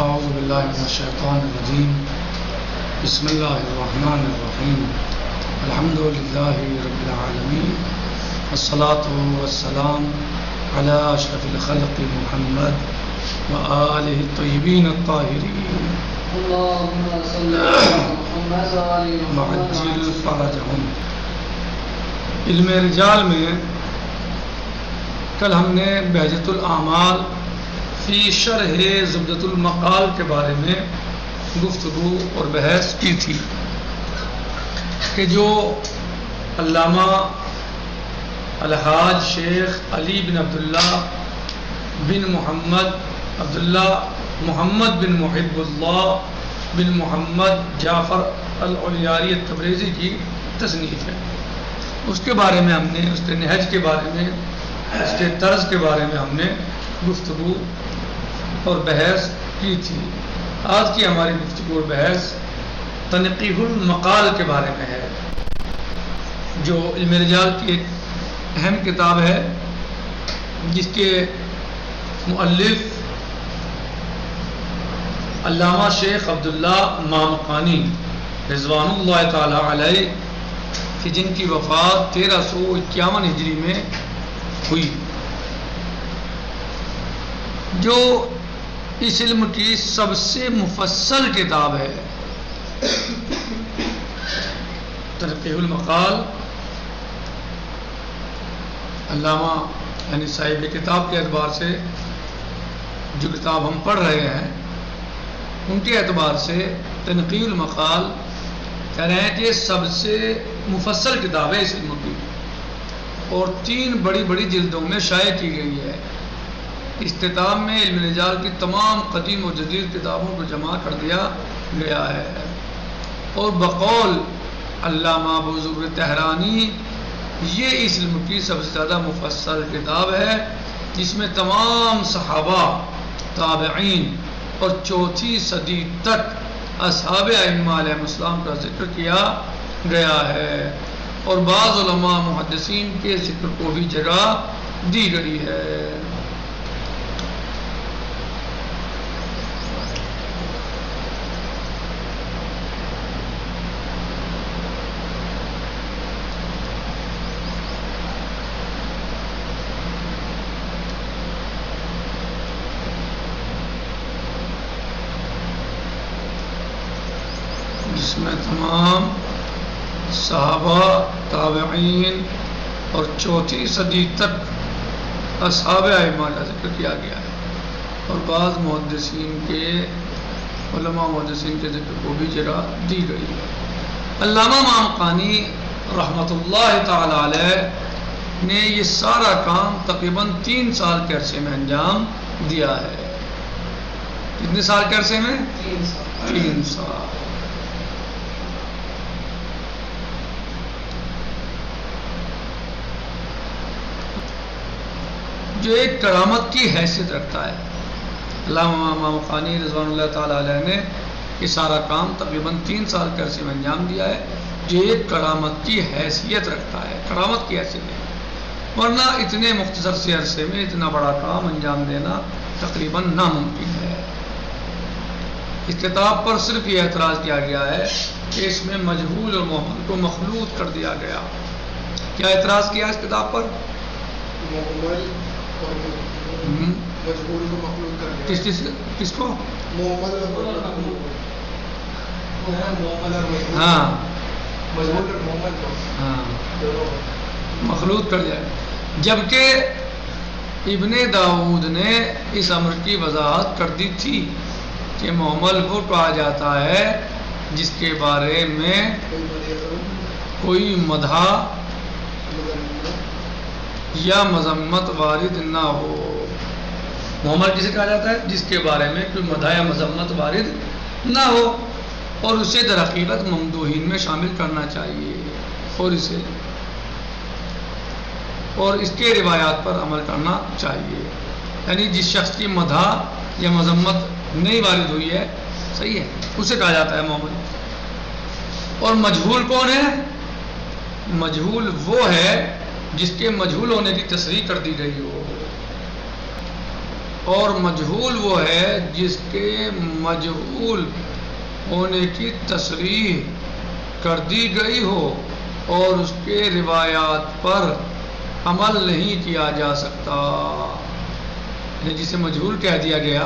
اعوذ باللہ من الشیطان الرجیم بسم اللہ الرحمن الرحیم الحمد للہ رب العالمین والصلاة والسلام علی اشرف الخلق محمد وآلہ الطیبین الطاہرین اللہم صلی علی محمد وآلہ وعجل فرجہم۔ علم رجال میں کل ہم نے بہجۃ الاعمال فی شرح زبدۃ المقال کے بارے میں گفتگو اور بحث کی تھی کہ جو علامہ الحاج شیخ علی بن عبداللہ بن محمد بن محب اللہ بن محمد جعفر العلیاری التبریزی کی تصنیف ہے، اس کے بارے میں ہم نے، اس کے نہج کے بارے میں، اس کے طرز کے بارے میں ہم نے گفتگو اور بحث کی تھی۔ آج کی ہماری گفتگو اور بحث تنقیح المقال کے بارے میں ہے، جو علم رجال کی ایک اہم کتاب ہے جس کے مؤلف علامہ شیخ عبداللہ مامقانی رضوان اللہ تعالی علیہ کہ جن کی وفات 1351 ہجری میں ہوئی، جو اس علم کی سب سے مفصل کتاب ہے۔ تنقیح المقال علامہ یعنی صاحب کتاب کے اعتبار سے جو کتاب ہم پڑھ رہے ہیں ان کے اعتبار سے تنقیح المقال کہہ رہے ہیں کہ یہ سب سے مفصل کتاب ہے اس علم کی، اور 3 بڑی بڑی جلدوں میں شائع کی گئی ہے۔ اختتام میں علم رجال کی تمام قدیم و جدید کتابوں کو جمع کر دیا گیا ہے، اور بقول علامہ ابو ذر طحرانی یہ اس علم کی سب سے زیادہ مفصل کتاب ہے، جس میں تمام صحابہ، تابعین اور 4 صدی تک اصحاب ائمہ علیہ السلام کا ذکر کیا گیا ہے، اور بعض علماء محدثین کے ذکر کو بھی جگہ دی گئی ہے۔ جس میں تمام صحابہ، تابعین اور 4 صدی تک اصحاب ائمہ کا ذکر کیا گیا ہے، اور بعض محدثین کے علماء محدثین کے ذکر کو بھی جگہ دی گئی ہے۔ علامہ مامقانی رحمۃ اللہ تعالی علیہ نے یہ سارا کام تقریباً 3 سال کے عرصے میں انجام دیا ہے۔ کتنے سال کے عرصے میں؟ 3 سال۔ جو ایک کرامت کی حیثیت رکھتا ہے۔ علامہ مامقانی رضوان اللہ تعالی علیہ نے یہ سارا کام تقریباً 3 سال کے عرصے میں انجام دیا ہے، جو ایک کرامت کی حیثیت رکھتا ہے، کرامت کی حیثیت ہے، ورنہ اتنے مختصر سے عرصے میں اتنا بڑا کام انجام دینا تقریباً ناممکن ہے۔ اس کتاب پر صرف یہ اعتراض کیا گیا ہے کہ اس میں مجہول اور مہمل کو مخلوط کر دیا گیا۔ کیا اعتراض کیا اس کتاب پر؟ مجہول کو مخلوط کر دیا۔ کس کو؟ مخلوط کر دیا، جبکہ ابن داؤد نے اس امر کی وضاحت کر دی تھی کہ محمل وہ کہا جاتا ہے جس کے بارے میں کوئی مدح یا مذمت وارد نہ ہو۔ محمل کسے کہا جاتا ہے؟ جس کے بارے میں کوئی مدح یا مذمت وارد نہ ہو، اور اسے در حقیقت ممدوحین میں شامل کرنا چاہیے، اور اس کے روایات پر عمل کرنا چاہیے۔ یعنی جس شخص کی مدح یا مذمت نہیں وارد ہوئی ہے، صحیح ہے، اسے کہا جاتا ہے محمل۔ اور مجہول کون ہے؟ مجہول وہ ہے جس کے مجہول ہونے کی تصریح کر دی گئی ہو۔ اور مجہول وہ ہے جس کے مجہول ہونے کی تصریح کر دی گئی ہو اور اس کے روایات پر عمل نہیں کیا جا سکتا. یعنی جسے مجہول کہہ دیا گیا،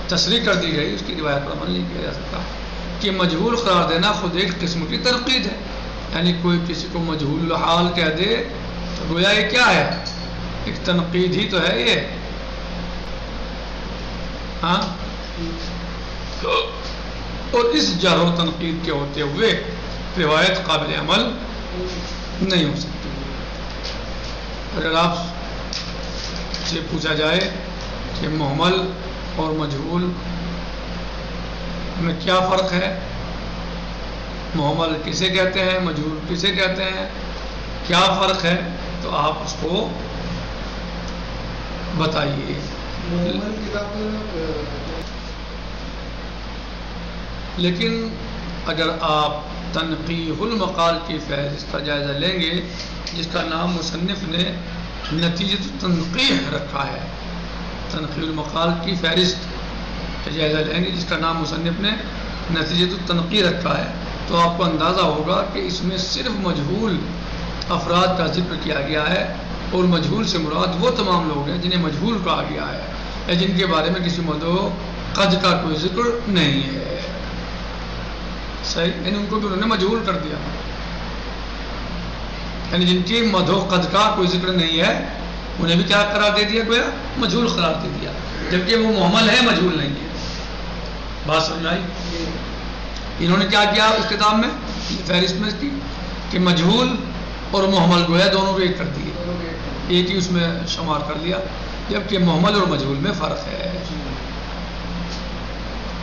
تصریح کر دی گئی، اس کی روایت پر عمل نہیں کیا جا سکتا. کہ مجہول قرار دینا خود ایک قسم کی تنقید ہے. یعنی کوئی کسی کو مجہول الحال کہہ دے تو گویا یہ کیا ہے؟ ایک تنقید ہی تو ہے یہ. ہاں، اور اس جرح و تنقید کے ہوتے ہوئے روایت قابل عمل نہیں ہو سکتی. اگر آپ سے پوچھا جائے کہ محمل اور مجہول میں کیا فرق ہے، محمل کسے کہتے ہیں، مجہول کسے کہتے ہیں، کیا فرق ہے، تو آپ اس کو بتائیے. لیکن اگر آپ تنقیح المقال کی فہرست کا جائزہ لیں گے، جس کا نام مصنف نے نتیجۃ التنقیح رکھا ہے، تنقیح المقال کی فہرست کا جائزہ لیں گے جس کا نام مصنف نے نتیجۃ التنقیح رکھا ہے، تو آپ کو اندازہ ہوگا کہ اس میں صرف مجہول افراد کا ذکر کیا گیا ہے. اور مجہول سے مراد وہ تمام لوگ ہیں جنہیں مجہول کہا گیا ہے یا جن کے بارے میں کسی مدعو قد کا کوئی ذکر نہیں ہے. صحیح، یعنی ان کو بھی انہوں نے مجہول کر دیا. یعنی جن کی مدعو قد کا کوئی ذکر نہیں ہے انہیں بھی کیا قرار دے دیا گویا؟ مجہول قرار دے دیا، جبکہ وہ محمل ہے، مجہول نہیں ہے. بات سمجھ آئی؟ انہوں نے کیا کیا اس کتاب میں فہرست میں کی کہ مجہول اور محمل گویا دونوں کو ایک کر دیے، ایک ہی اس میں شمار کر لیا، جبکہ محمل اور مجہول میں فرق ہے.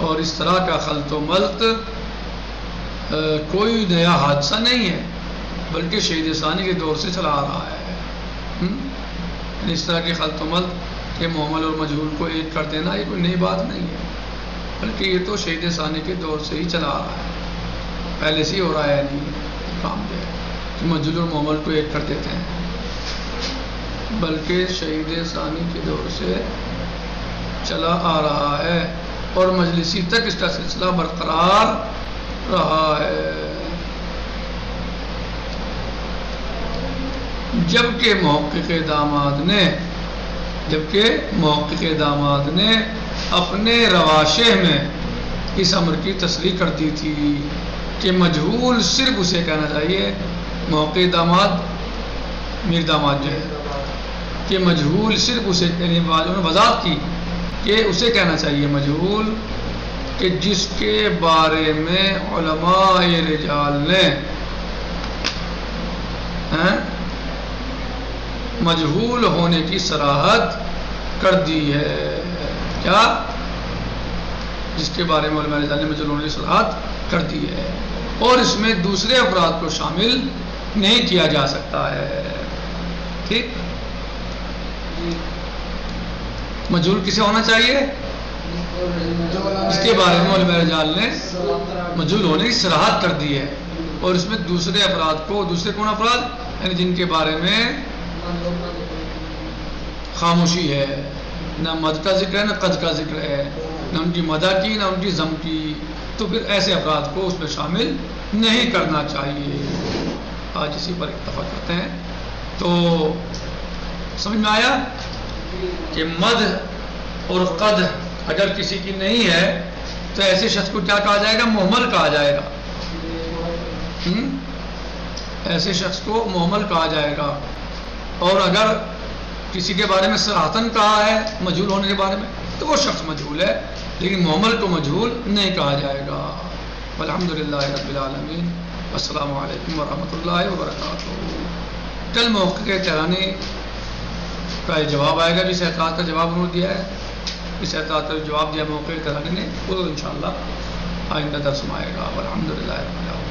اور اس طرح کا خلط و ملط کوئی نیا حادثہ نہیں ہے، بلکہ شہید ثانی کے دور سے چلا آ رہا ہے. اس طرح کے خلط و ملط کہ محمل اور مجہول کو ایک کر دینا یہ کوئی نئی بات نہیں ہے، بلکہ یہ تو شہید ثانی کے دور سے ہی چلا آ رہا ہے، پہلے سے ہی ہو رہا ہے. نہیں کام جو ہے کہ مجہول اور محمل کو ایک کر دیتے ہیں، بلکہ شہید ثانی کے دور سے چلا آ رہا ہے اور مجلسی تک اس کا سلسلہ برقرار رہا ہے. جبکہ محقق داماد نے اپنے رواشح میں اس امر کی تصریح کر دی تھی کہ مجہول صرف اسے کہنا چاہیے، محقق داماد میر داماد جو ہے کہ مجہول صرف اسے، یعنی انہوں نے وضاحت کی کہ اسے کہنا چاہیے مجہول کہ جس کے بارے میں علماء رجال نے مجہول ہونے کی صراحت کر دی ہے. کیا؟ جس کے بارے میں علماء رجال نے مجہول ہونے کی صراحت کر دی ہے، اور اس میں دوسرے افراد کو شامل نہیں کیا جا سکتا ہے. ٹھیک، مجہول کسے ہونا چاہیے؟ اس کے بارے میں علماء رجال نے مجہول ہونے کی صراحت کر دی ہے، اور اس میں دوسرے افراد کو، دوسرے کون افراد؟ یعنی جن کے بارے میں خاموشی ہے، نہ مد کا ذکر ہے نہ قد کا ذکر ہے، نہ ان کی مدح کی نہ ان کی ذم کی، تو پھر ایسے افراد کو اس میں شامل نہیں کرنا چاہیے. آج اسی پر اتفاق کرتے ہیں. تو سمجھ میں آیا کہ مد اور قد اگر کسی کی نہیں ہے تو ایسے شخص کو کیا کہا جائے گا؟ محمل کہا جائے گا. ایسے شخص کو محمل کہا جائے گا. اور اگر کسی کے بارے میں صراحتاً کہا ہے مجہول ہونے کے بارے میں تو وہ شخص مجہول ہے، لیکن محمل کو مجہول نہیں کہا جائے گا. الحمدللہ رب العالمین. السلام علیکم ورحمۃ اللہ وبرکاتہ. کل محقق تہرانی کا جواب آئے گا، جس احتیاط کا جواب انہوں نے دیا ہے، اس احتیاط کا جواب دیا محقق تہرانی نے، وہ انشاءاللہ آئندہ درس میں آئے گا. الحمدللہ رب العالمین.